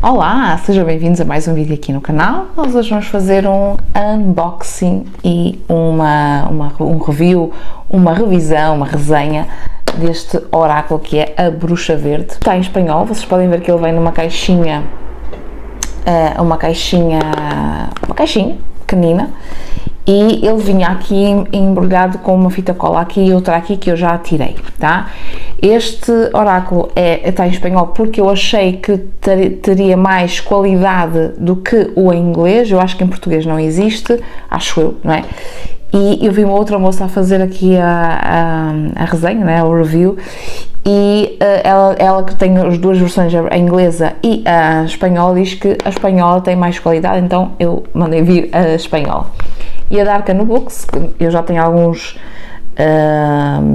Olá, sejam bem-vindos a mais um vídeo aqui no canal. Nós hoje vamos fazer um unboxing e um review, uma revisão, uma resenha deste oráculo que é a Bruxa Verde. Está em espanhol, vocês podem ver que ele vem numa caixinha, uma caixinha pequenina, e ele vinha aqui embrulhado com uma fita cola aqui e outra aqui que eu já tirei, tá? Este oráculo está em espanhol porque eu achei que teria mais qualidade do que o em inglês. Eu acho que em português não existe, acho eu, não é? E eu vi uma outra moça a fazer aqui a resenha, né, o review, e ela que tem as duas versões, a inglesa e a espanhola, diz que a espanhola tem mais qualidade, então eu mandei vir a espanhola. E a da Arcana Books, eu já tenho alguns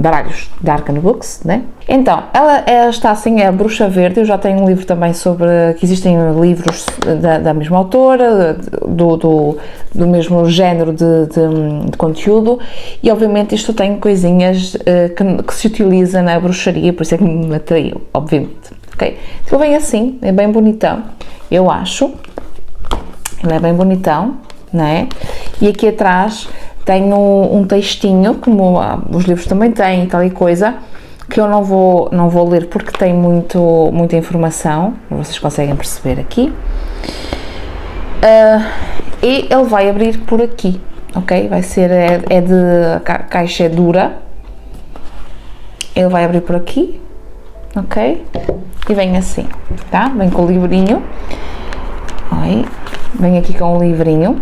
baralhos da Arcana Books, né? Então, ela está assim, é a Bruxa Verde. Eu já tenho um livro também sobre, que existem livros da mesma autora, do mesmo género de conteúdo, e obviamente isto tem coisinhas que se utiliza na bruxaria, por isso é que me atraiu, obviamente, ok? Então vem assim, é bem bonitão, eu acho, ele é bem bonitão, né? E aqui atrás tem um textinho, como os livros também têm, tal e coisa, que eu não vou ler porque tem muita informação, vocês conseguem perceber aqui. E ele vai abrir por aqui, ok? Vai ser, a caixa é dura, ele vai abrir por aqui, ok? E vem assim, tá? Vem com o livrinho, aí, vem aqui com o livrinho.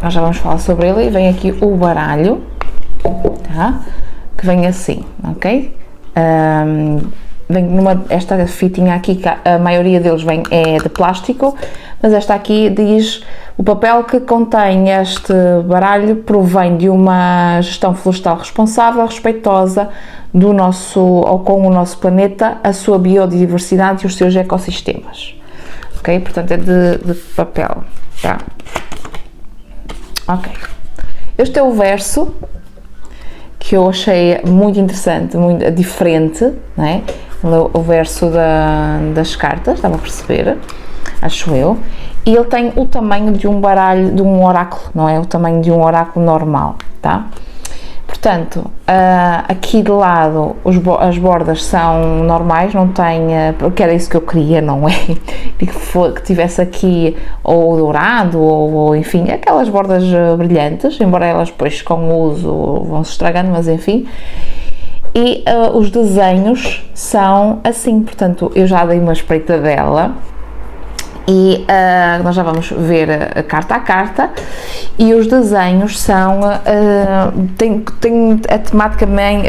Nós já vamos falar sobre ele, e vem aqui o baralho, tá? Que vem assim, ok? Vem esta fitinha aqui, que a maioria deles é de plástico, mas esta aqui diz: o papel que contém este baralho provém de uma gestão florestal responsável, respeitosa do nosso, ou com o nosso planeta, a sua biodiversidade e os seus ecossistemas, ok? Portanto é de papel, tá? Ok, este é o verso que eu achei muito interessante, muito diferente, não é? O verso das cartas, dá para perceber, acho eu, e ele tem o tamanho de um baralho, de um oráculo, não é? O tamanho de um oráculo normal, tá? Portanto, aqui de lado as bordas são normais, não tem, porque era isso que eu queria, não é? Que tivesse aqui ou dourado ou enfim, aquelas bordas brilhantes, embora elas depois com o uso vão se estragando, mas enfim. E os desenhos são assim, portanto eu já dei uma espreitadela. E nós já vamos ver a carta a carta, e os desenhos são, tem a temática bem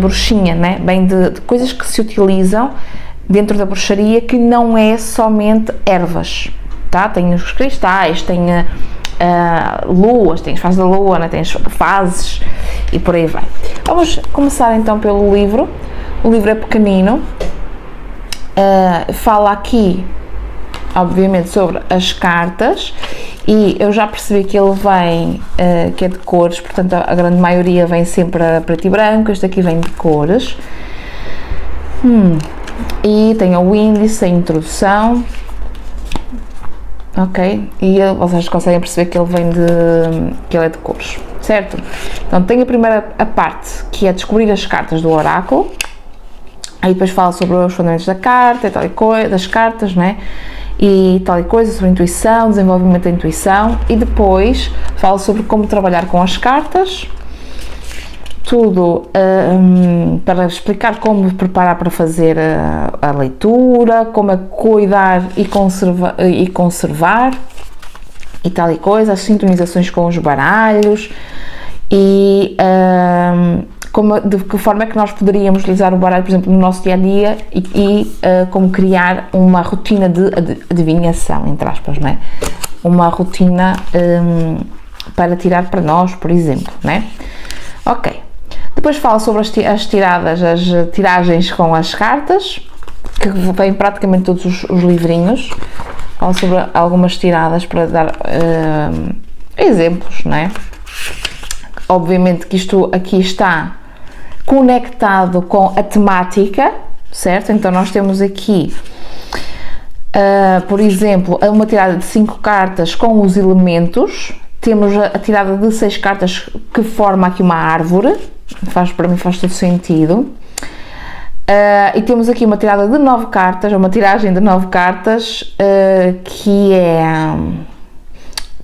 bruxinha, né? Bem de coisas que se utilizam dentro da bruxaria, que não é somente ervas, tá? Tem os cristais, tem luas, tem as fases da lua, né? Tem as fases e por aí vai. Vamos começar então pelo livro. O livro é pequenino, fala aqui obviamente sobre as cartas, e eu já percebi que ele vem, que é de cores, portanto a grande maioria vem sempre a preto e branco. Este aqui vem de cores, e tem o índice, a introdução, ok, e vocês conseguem perceber que ele vem que ele é de cores, certo? Então tem a primeira parte, que é descobrir as cartas do oráculo, aí depois fala sobre os fundamentos da carta e tal e coisa, das cartas, né? E tal e coisa, sobre intuição, desenvolvimento da intuição, e depois falo sobre como trabalhar com as cartas, tudo para explicar como preparar para fazer a leitura, como cuidar e conservar e tal e coisa, as sintonizações com os baralhos, e de que forma é que nós poderíamos utilizar o baralho, por exemplo, no nosso dia-a-dia, e como criar uma rotina de adivinhação, entre aspas, não é? Uma rotina para tirar para nós, por exemplo, não é? Ok. Depois fala sobre as tiragens com as cartas, que vem praticamente todos os livrinhos. Fala sobre algumas tiradas para dar exemplos, não é? Obviamente que isto aqui está conectado com a temática, certo? Então nós temos aqui por exemplo, uma tirada de 5 cartas com os elementos, temos a tirada de 6 cartas que forma aqui uma árvore, para mim faz todo sentido. E temos aqui uma tirada de 9 cartas, uma tiragem de 9 cartas, que é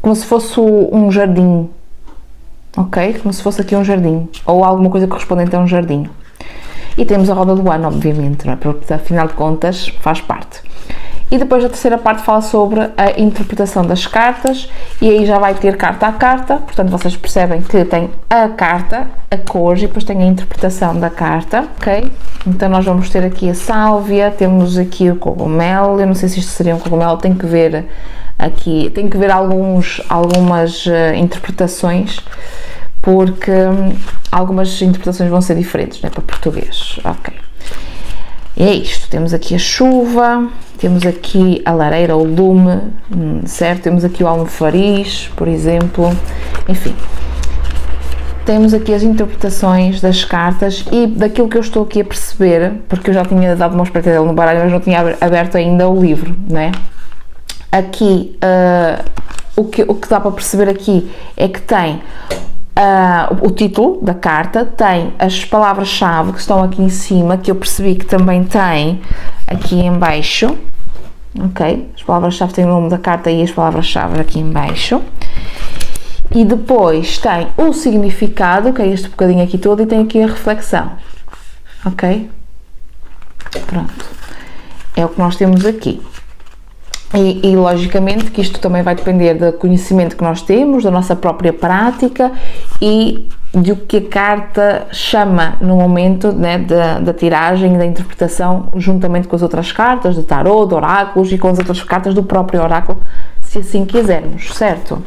como se fosse um jardim, ok? Como se fosse aqui um jardim, ou alguma coisa correspondente a um jardim. E temos a roda do ano, obviamente, não é? Porque afinal de contas faz parte. E depois a terceira parte fala sobre a interpretação das cartas, e aí já vai ter carta a carta, portanto vocês percebem que tem a carta, a cor, e depois tem a interpretação da carta, ok? Então nós vamos ter aqui a sálvia, temos aqui o cogumelo, eu não sei se isto seria um cogumelo, tem que ver aqui, tem que ver algumas interpretações, porque algumas interpretações vão ser diferentes, né, para português, ok? E é isto, temos aqui a chuva, temos aqui a lareira, o lume, certo? Temos aqui o almofariz, por exemplo, enfim. Temos aqui as interpretações das cartas e daquilo que eu estou aqui a perceber, porque eu já tinha dado uma espreitadela no baralho, mas não tinha aberto ainda o livro, né? Aqui, o que dá para perceber aqui é que tem o título da carta, tem as palavras-chave que estão aqui em cima, que eu percebi que também tem aqui em baixo, ok? As palavras-chave têm o nome da carta e as palavras-chave aqui em baixo. E depois tem o significado, que é este bocadinho aqui todo, e tem aqui a reflexão, ok? Pronto, é o que nós temos aqui. E logicamente que isto também vai depender do conhecimento que nós temos, da nossa própria prática e do que a carta chama no momento, né, da tiragem e da interpretação, juntamente com as outras cartas de tarô, de oráculos e com as outras cartas do próprio oráculo, se assim quisermos, certo?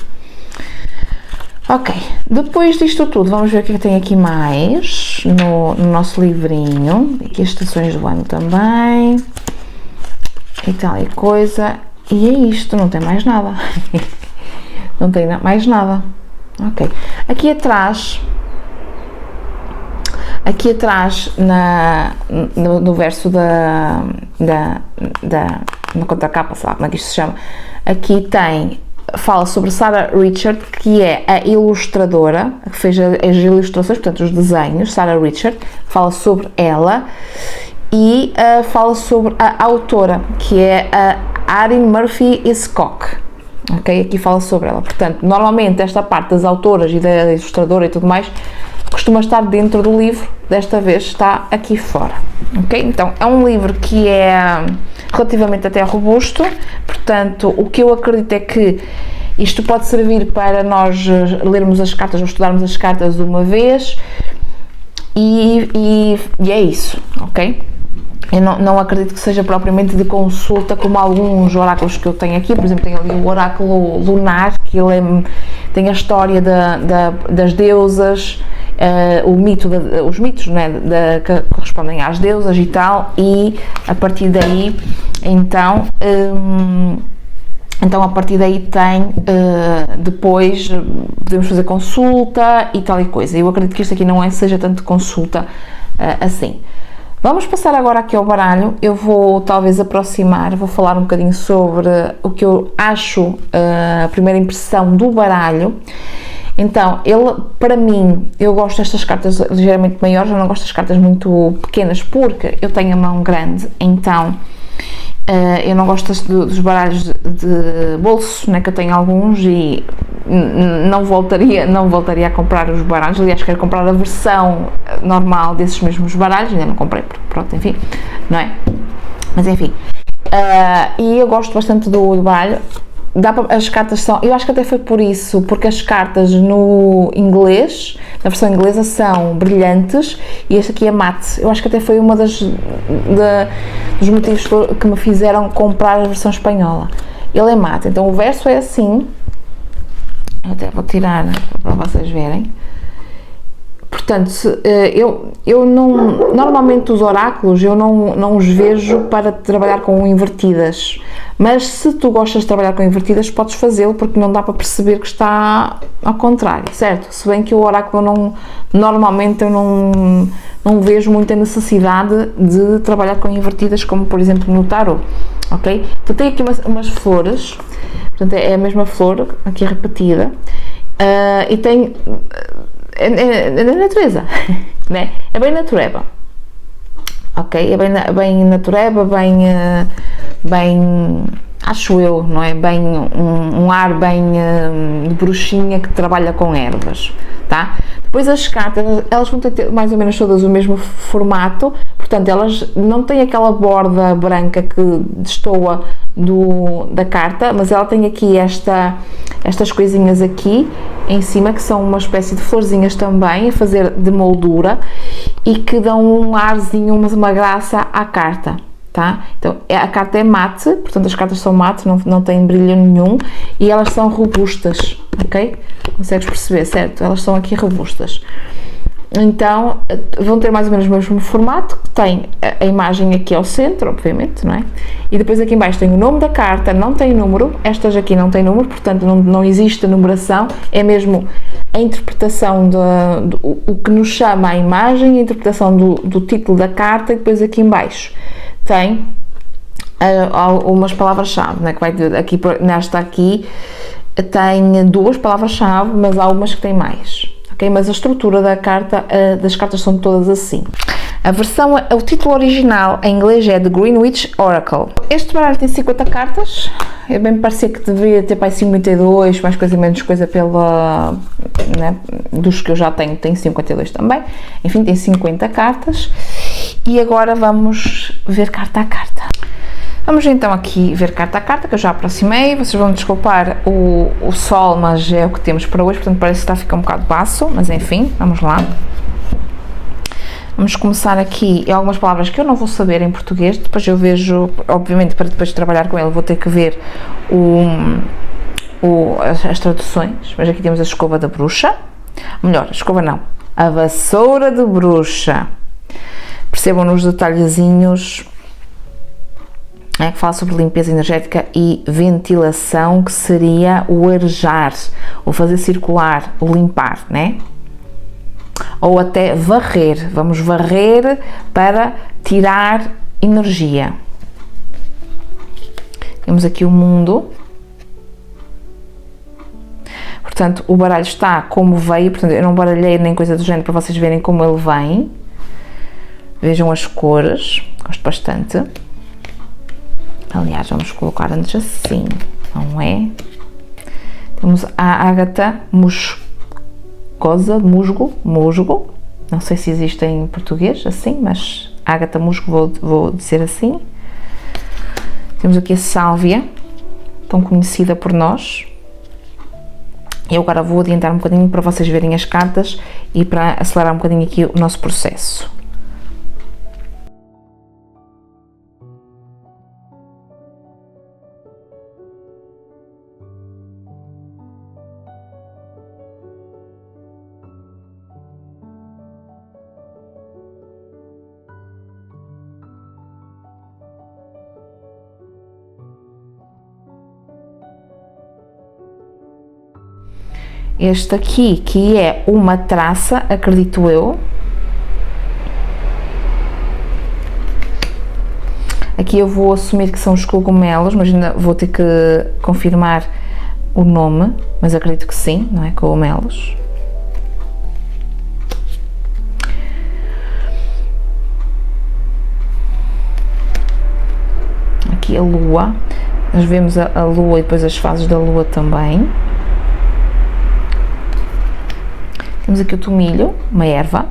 Ok, depois disto tudo, vamos ver o que é que tem aqui mais no nosso livrinho. Aqui as estações do ano também e tal e coisa. E é isto, não tem mais nada. Não tem mais nada. Ok. Aqui atrás no verso na contracapa, sei lá como é que isto se chama, aqui fala sobre Sarah Richard, que é a ilustradora, que fez as ilustrações, portanto os desenhos. Sarah Richard, fala sobre ela. E fala sobre a autora, que é a Erin Murphy Hiscock, ok? Aqui fala sobre ela. Portanto, normalmente esta parte das autoras e da ilustradora e tudo mais costuma estar dentro do livro, desta vez está aqui fora, ok? Então, é um livro que é relativamente até robusto, portanto, o que eu acredito é que isto pode servir para nós lermos as cartas ou estudarmos as cartas de uma vez, e é isso, ok? Eu não acredito que seja propriamente de consulta, como alguns oráculos que eu tenho aqui. Por exemplo, tenho ali o oráculo lunar, que ele tem a história das deusas, os mitos, né, que correspondem às deusas e tal, e a partir daí, então a partir daí tem, depois podemos fazer consulta e tal e coisa. Eu acredito que isto aqui não seja tanto consulta assim. Vamos passar agora aqui ao baralho. Eu vou talvez vou falar um bocadinho sobre o que eu acho, a primeira impressão do baralho. Então, para mim, eu gosto destas cartas ligeiramente maiores, eu não gosto das cartas muito pequenas, porque eu tenho a mão grande, então eu não gosto dos baralhos de bolso, né, que eu tenho alguns, e não voltaria a comprar os baralhos. Aliás, quero comprar a versão normal desses mesmos baralhos, ainda não comprei, pronto, enfim, não é? Mas enfim, e eu gosto bastante do baralho. As cartas são, eu acho que até foi por isso, porque as cartas no inglês, na versão inglesa, são brilhantes e este aqui é mate. Eu acho que até foi uma dos motivos que me fizeram comprar a versão espanhola. Ele é mate, então o verso é assim, eu até vou tirar para vocês verem. Portanto, eu não, normalmente os oráculos eu não os vejo para trabalhar com invertidas, mas se tu gostas de trabalhar com invertidas podes fazê-lo, porque não dá para perceber que está ao contrário, certo? Se bem que o oráculo normalmente eu não vejo muita necessidade de trabalhar com invertidas, como por exemplo no tarot, ok? Então tem aqui umas flores, portanto é a mesma flor aqui repetida, e tem... É da natureza, né? É bem natureba, ok? É bem natureba, bem, acho eu, não é? Bem, um ar bem de bruxinha que trabalha com ervas, tá? Depois as cartas, elas vão ter mais ou menos todas o mesmo formato, portanto elas não têm aquela borda branca que destoa da carta, mas ela tem aqui estas coisinhas aqui em cima, que são uma espécie de florzinhas também, a fazer de moldura, e que dão um arzinho, uma graça à carta. Tá? Então, a carta é mate, portanto as cartas são mate, não têm brilho nenhum, e elas são robustas, ok? Consegues perceber, certo? Elas são aqui robustas. Então, vão ter mais ou menos o mesmo formato, tem a imagem aqui ao centro, obviamente, não é? E depois aqui em baixo tem o nome da carta, não tem número, estas aqui não têm número, portanto não existe a numeração, é mesmo a interpretação, o que nos chama a imagem, a interpretação do título da carta, e depois aqui em baixo tem umas palavras-chave, né, que vai aqui, nesta aqui tem 2 palavras-chave, mas há umas que têm mais, ok? Mas a estrutura das cartas são todas assim. O título original em inglês é The Greenwich Oracle. Este baralho tem 50 cartas, eu bem me parecia que deveria ter para 52, mais coisa menos coisa né, dos que eu já tenho, tem 52 também, enfim, tem 50 cartas. E agora vamos ver carta a carta. Vamos então aqui ver carta a carta, que eu já aproximei. Vocês vão desculpar o sol, mas é o que temos para hoje, portanto parece que está a ficar um bocado baço, mas enfim, vamos lá. Vamos começar aqui algumas palavras que eu não vou saber em português, depois eu vejo, obviamente para depois trabalhar com ele vou ter que ver as traduções, mas aqui temos a escova da bruxa, melhor, a escova não, a vassoura de bruxa. Percebam nos detalhezinhos, que fala sobre limpeza energética e ventilação, que seria o arejar, o fazer circular, o limpar, né? Ou até varrer, vamos varrer para tirar energia. Temos aqui o mundo. Portanto, o baralho está como veio, portanto eu não baralhei nem coisa do género para vocês verem como ele vem. Vejam as cores, gosto bastante. Aliás, vamos colocar antes assim, não é? Temos a ágata musgosa, musgo, não sei se existe em português assim, mas ágata musgo vou dizer assim. Temos aqui a sálvia, tão conhecida por nós. Eu agora vou adiantar um bocadinho para vocês verem as cartas e para acelerar um bocadinho aqui o nosso processo. Este aqui, que é uma traça, acredito eu. Aqui eu vou assumir que são os cogumelos, mas ainda vou ter que confirmar o nome, mas acredito que sim, não é? Cogumelos. Aqui a lua, nós vemos a lua e depois as fases da lua também. Temos aqui o tomilho, uma erva,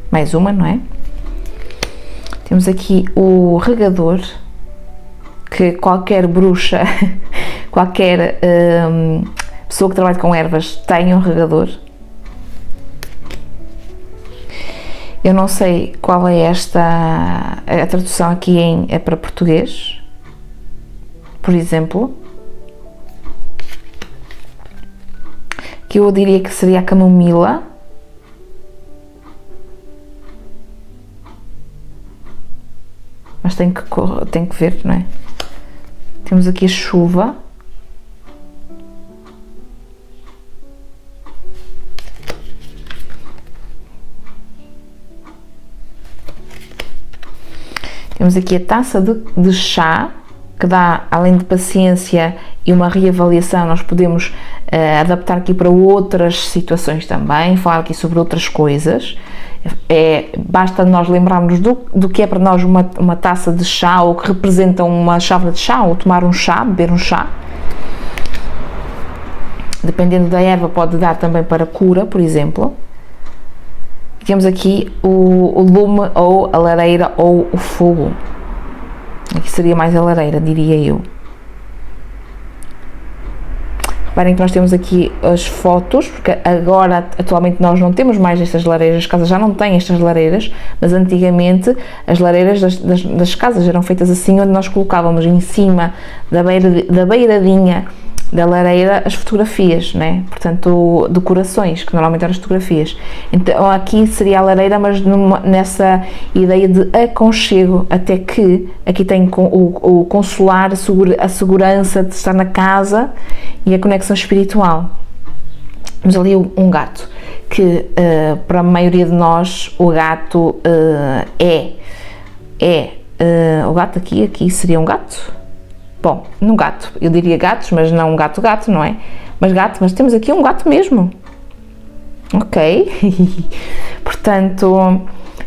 mais uma, não é? Temos aqui o regador, que qualquer bruxa, qualquer pessoa que trabalhe com ervas tem um regador. Eu não sei qual é a tradução aqui é para português, por exemplo. que eu diria que seria a camomila. Mas tem que ver, não é? Temos aqui a chuva. Temos aqui a taça de chá, que dá, além de paciência e uma reavaliação, nós podemos adaptar aqui para outras situações também, falar aqui sobre outras coisas. Basta nós lembrarmos do que é para nós uma taça de chá, ou que representa uma chávena de chá, ou tomar um chá, beber um chá. Dependendo da erva, pode dar também para cura, por exemplo. Temos aqui o lume, ou a lareira, ou o fogo. Aqui seria mais a lareira, diria eu. Reparem que nós temos aqui as fotos, porque agora, atualmente, nós não temos mais estas lareiras, as casas já não têm estas lareiras, mas antigamente as lareiras das casas eram feitas assim, onde nós colocávamos em cima da beiradinha da lareira as fotografias, né? Portanto, decorações, que normalmente eram as fotografias. Então aqui seria a lareira, mas nessa ideia de aconchego, até que aqui tem o consolar, a segurança de estar na casa e a conexão espiritual. Temos ali um gato, que para a maioria de nós o gato o gato aqui seria um gato. Bom, no gato, eu diria gatos, mas não um gato, não é? Mas temos aqui um gato mesmo. Ok. Portanto,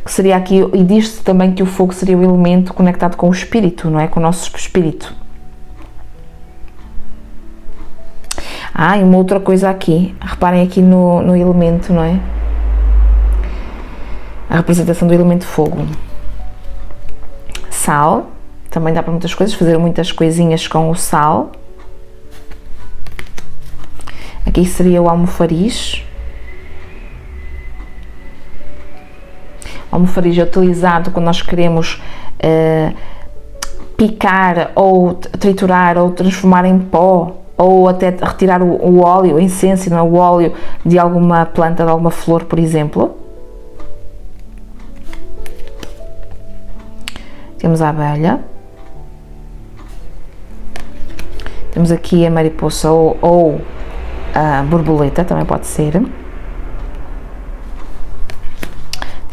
seria aqui, e diz-se também que o fogo seria o elemento conectado com o espírito, não é? Com o nosso espírito. E uma outra coisa aqui, reparem aqui no elemento, não é? A representação do elemento fogo. Sal. Também dá para muitas coisas, fazer muitas coisinhas com o sal. Aqui seria o almofariz. O almofariz é utilizado quando nós queremos picar, ou triturar, ou transformar em pó, ou até retirar o óleo, a essência, não é? O óleo de alguma planta, de alguma flor, por exemplo. Temos a abelha. Temos aqui a mariposa ou a borboleta, também pode ser.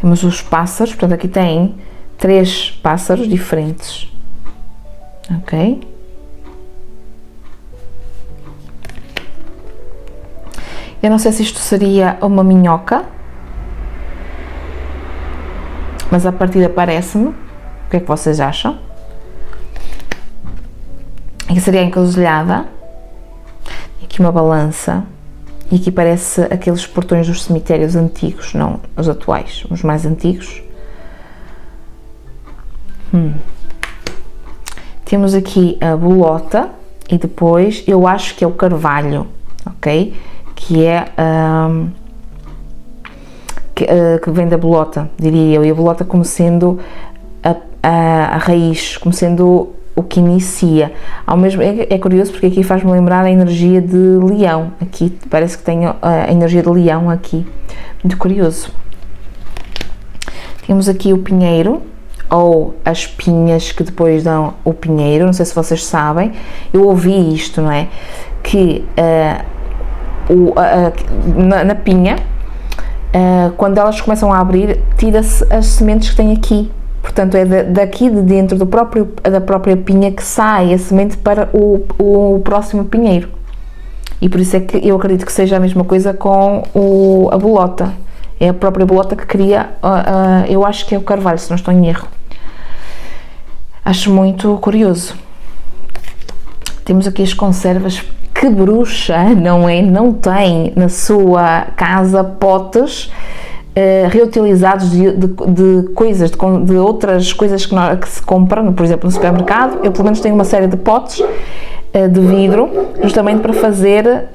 Temos os pássaros, portanto aqui tem 3 pássaros diferentes. Ok? Eu não sei se isto seria uma minhoca, mas a partida parece-me. O que é que vocês acham? Aqui seria a encruzilhada, aqui uma balança, e aqui parece aqueles portões dos cemitérios antigos, não os atuais, os mais antigos. Temos aqui a bolota, e depois eu acho que é o carvalho, ok? Que é que vem da bolota, diria eu, e a bolota como sendo a raiz, como sendo o que inicia. Ao mesmo, é curioso porque aqui faz-me lembrar a energia de leão. Aqui parece que tem a energia de leão aqui. Muito curioso. Temos aqui o pinheiro, ou as pinhas que depois dão o pinheiro. Não sei se vocês sabem. Eu ouvi isto, não é? Que na pinha, quando elas começam a abrir, tira-se as sementes que tem aqui. Portanto, é daqui de dentro da própria pinha que sai a semente para o próximo pinheiro. E por isso é que eu acredito que seja a mesma coisa com a bolota. É a própria bolota que cria, eu acho que é o carvalho, se não estou em erro. Acho muito curioso. Temos aqui as conservas. Que bruxa, não é? Não tem na sua casa potes reutilizados de coisas, de outras coisas que se compram, por exemplo, no supermercado. Eu pelo menos tenho uma série de potes de vidro, justamente para fazer,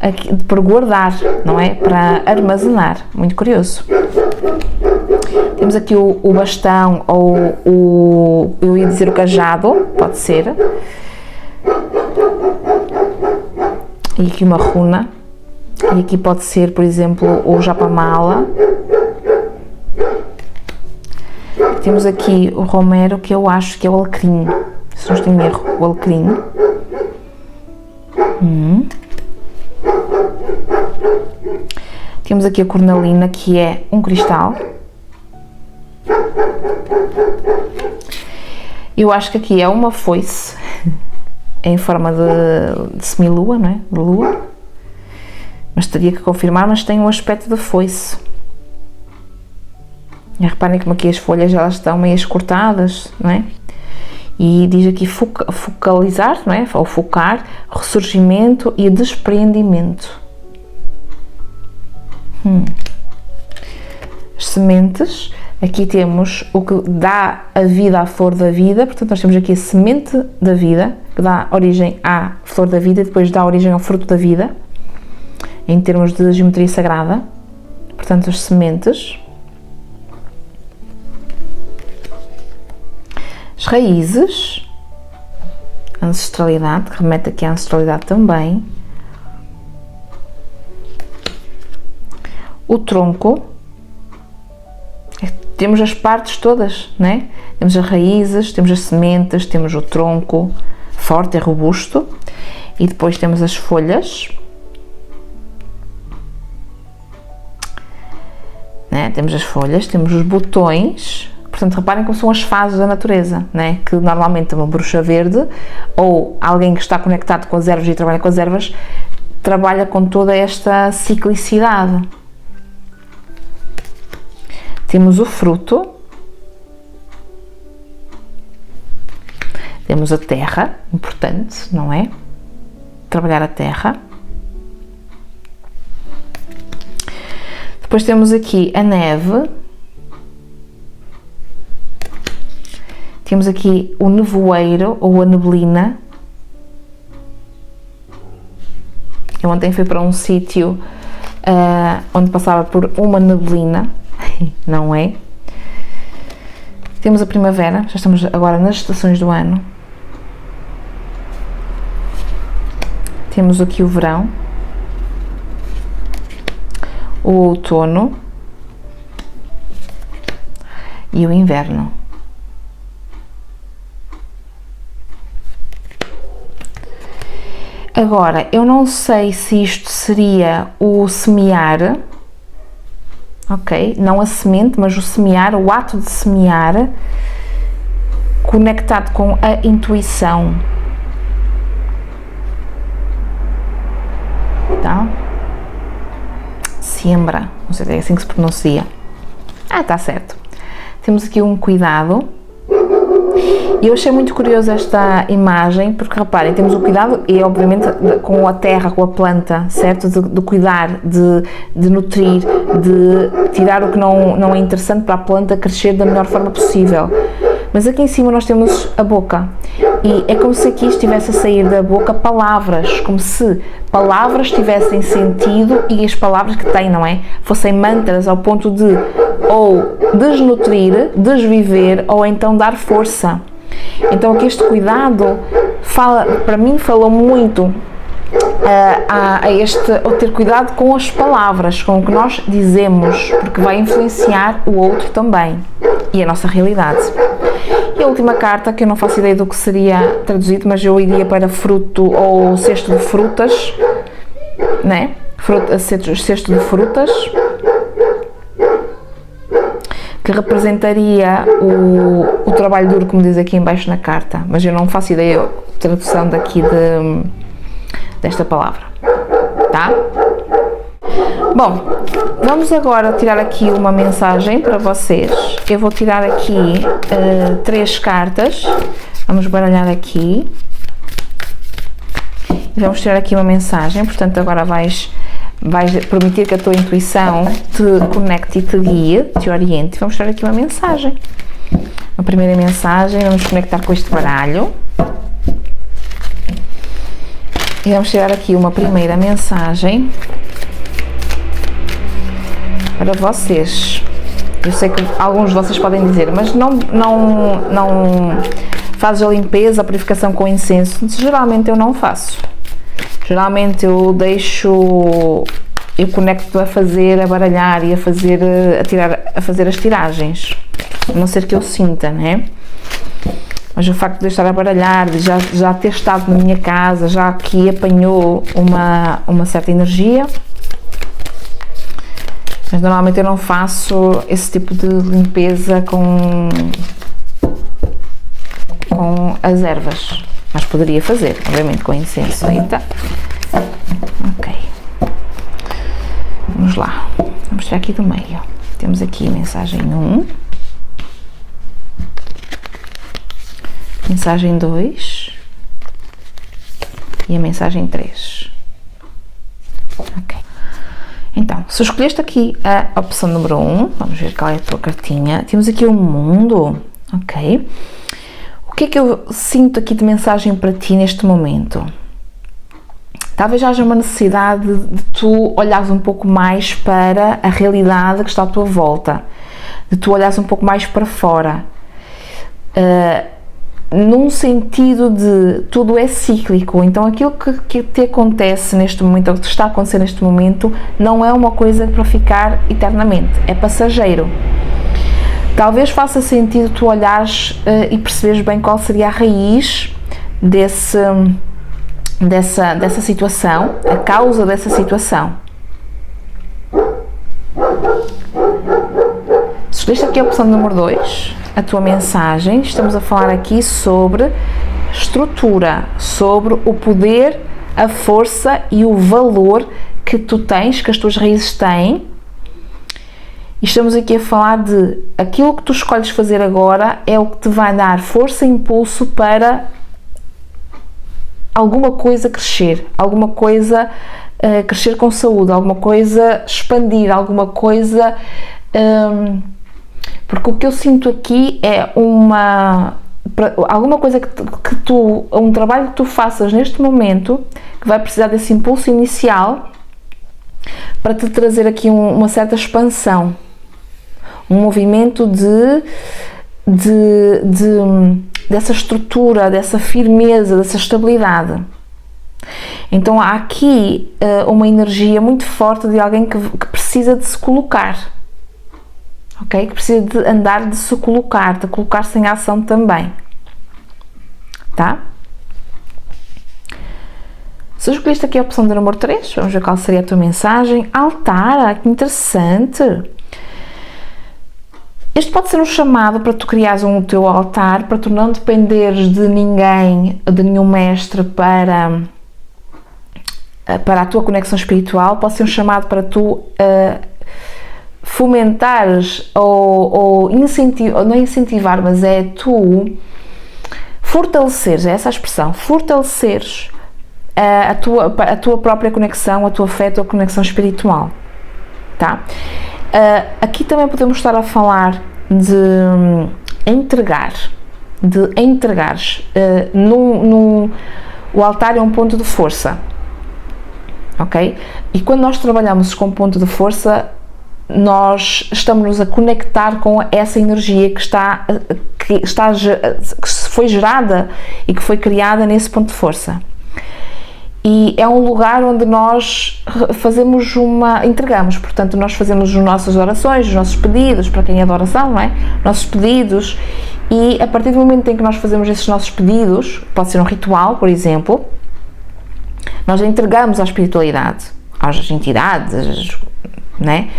para guardar, não é? Para armazenar. Muito curioso. Temos aqui o bastão, ou eu ia dizer o cajado, pode ser. E aqui uma runa. E aqui pode ser, por exemplo, o japamala. Temos aqui o romero, que eu acho que é o alecrim, se não estou em erro, o alecrim. Temos aqui a cornalina, que é um cristal. Eu acho que aqui é uma foice, em forma de semilua, não é? De lua. Mas teria que confirmar, mas tem um aspecto de foice. E reparem como aqui as folhas elas estão meio cortadas, não é? E diz aqui focalizar, não é? Ou focar, ressurgimento e desprendimento. As sementes, aqui temos o que dá a vida à flor da vida, portanto nós temos aqui a semente da vida, que dá origem à flor da vida e depois dá origem ao fruto da vida, em termos de geometria sagrada. Portanto, as sementes. As raízes, a ancestralidade, que remete aqui à ancestralidade também. O tronco, temos as partes todas, né? Temos as raízes, temos as sementes, temos o tronco forte e robusto e depois temos as folhas, né? Temos as folhas, temos os botões. Portanto, reparem como são as fases da natureza, né? Que normalmente uma bruxa verde ou alguém que está conectado com as ervas e trabalha com as ervas trabalha com toda esta ciclicidade. Temos o fruto, temos a terra, importante, não é? Trabalhar a terra. Depois temos aqui a neve. Temos aqui o nevoeiro ou a neblina. Eu ontem fui para um sítio onde passava por uma neblina, não é? Temos a primavera, já estamos agora nas estações do ano. Temos aqui o verão, o outono e o inverno. Agora, eu não sei se isto seria o semear, ok? Não a semente, mas o semear, o ato de semear, conectado com a intuição. Tá? Siembra, não sei se é assim que se pronuncia. Ah, tá certo. Temos aqui um cuidado. E eu achei muito curiosa esta imagem, porque reparem, temos o cuidado e obviamente com a terra, com a planta, certo? De cuidar, de nutrir, de tirar o que não é interessante para a planta crescer da melhor forma possível. Mas aqui em cima nós temos a boca e é como se aqui estivesse a sair da boca palavras, como se palavras tivessem sentido e as palavras que têm, não é? Fossem mantras ao ponto de ou desnutrir, desviver ou então dar força. Então aqui este cuidado para mim falou muito ao ter cuidado com as palavras, com o que nós dizemos, porque vai influenciar o outro também e a nossa realidade. E a última carta, que eu não faço ideia do que seria traduzido, mas eu iria para fruto ou cesto de frutas, né? Cesto de frutas, que representaria o trabalho duro, como diz aqui em baixo na carta, mas eu não faço ideia da tradução daqui desta palavra, tá? Bom, vamos agora tirar aqui uma mensagem para vocês. Eu vou tirar aqui 3 cartas, vamos baralhar aqui e vamos tirar aqui uma mensagem. Portanto, agora vais permitir que a tua intuição te conecte e te guie, te oriente. Vamos tirar aqui uma mensagem. A primeira mensagem, vamos conectar com este baralho. E vamos tirar aqui uma primeira mensagem para vocês. Eu sei que alguns de vocês podem dizer, mas não fazes a limpeza, a purificação com incenso? Geralmente eu não faço. Geralmente eu deixo eu conecto a fazer, a baralhar e a fazer as tiragens, a não ser que eu sinta, né? Mas o facto de eu estar a baralhar, de já ter estado na minha casa, já que apanhou uma certa energia. Mas normalmente eu não faço esse tipo de limpeza com as ervas, mas poderia fazer, obviamente, com incenso. Aí tá. Ok. Vamos lá. Vamos tirar aqui do meio. Temos aqui a mensagem 1. Mensagem 2. E a mensagem 3. Ok. Então, se escolheste aqui a opção número 1, vamos ver qual é a tua cartinha. Temos aqui o mundo. Ok. O que é que eu sinto aqui de mensagem para ti neste momento? Talvez haja uma necessidade de tu olhares um pouco mais para a realidade que está à tua volta, de tu olhares um pouco mais para fora, num sentido de tudo é cíclico, então aquilo que te acontece neste momento, ou que te está a acontecer neste momento, não é uma coisa para ficar eternamente, é passageiro. Talvez faça sentido tu olhares e perceberes bem qual seria a raiz dessa situação, a causa dessa situação. Se escolheste aqui a opção número 2, a tua mensagem, estamos a falar aqui sobre estrutura, sobre o poder, a força e o valor que tu tens, que as tuas raízes têm. E estamos aqui a falar de aquilo que tu escolhes fazer agora é o que te vai dar força e impulso para alguma coisa crescer, alguma coisa crescer com saúde, alguma coisa expandir, alguma coisa... porque o que eu sinto aqui é alguma coisa um trabalho que tu faças neste momento, que vai precisar desse impulso inicial para te trazer aqui uma certa expansão, um movimento dessa estrutura, dessa firmeza, dessa estabilidade. Então há aqui uma energia muito forte de alguém que precisa de se colocar, ok? Que precisa de andar, de se colocar, de colocar-se em ação também, tá? Se escolheste aqui a opção do número 3, vamos ver qual seria a tua mensagem. Altar, que interessante! Este pode ser um chamado para tu criares o teu altar, para tu não dependeres de ninguém, de nenhum mestre para a tua conexão espiritual. Pode ser um chamado para tu fomentares ou incentivar, não incentivar, mas é tu fortaleceres, é essa a expressão, fortaleceres a tua própria conexão, a tua fé, a tua conexão espiritual, tá? Aqui também podemos estar a falar de entregares. O altar é um ponto de força, ok? E quando nós trabalhamos com ponto de força, nós estamos a conectar com essa energia que foi gerada e que foi criada nesse ponto de força. E é um lugar onde nós entregamos, portanto nós fazemos as nossas orações, os nossos pedidos, para quem é de oração, não é? Nossos pedidos, e a partir do momento em que nós fazemos esses nossos pedidos, pode ser um ritual, por exemplo, nós entregamos à espiritualidade, às entidades, né?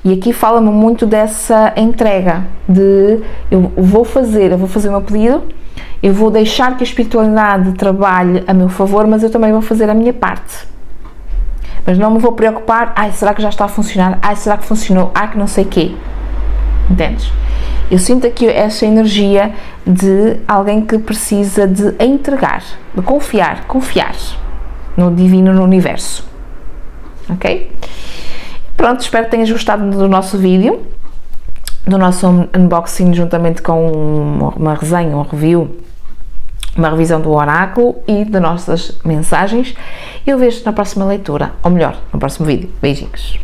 E aqui fala-me muito dessa entrega, de eu vou fazer o meu pedido, eu vou deixar que a espiritualidade trabalhe a meu favor, mas eu também vou fazer a minha parte. Mas não me vou preocupar, será que já está a funcionar? Será que funcionou? Que não sei o quê. Entendes? Eu sinto aqui essa energia de alguém que precisa de entregar, de confiar no divino, no universo. Ok? Pronto, espero que tenhas gostado do nosso vídeo, do nosso unboxing juntamente com uma resenha, um review, uma revisão do oráculo e de nossas mensagens. Eu vejo-te na próxima leitura, ou melhor, no próximo vídeo. Beijinhos!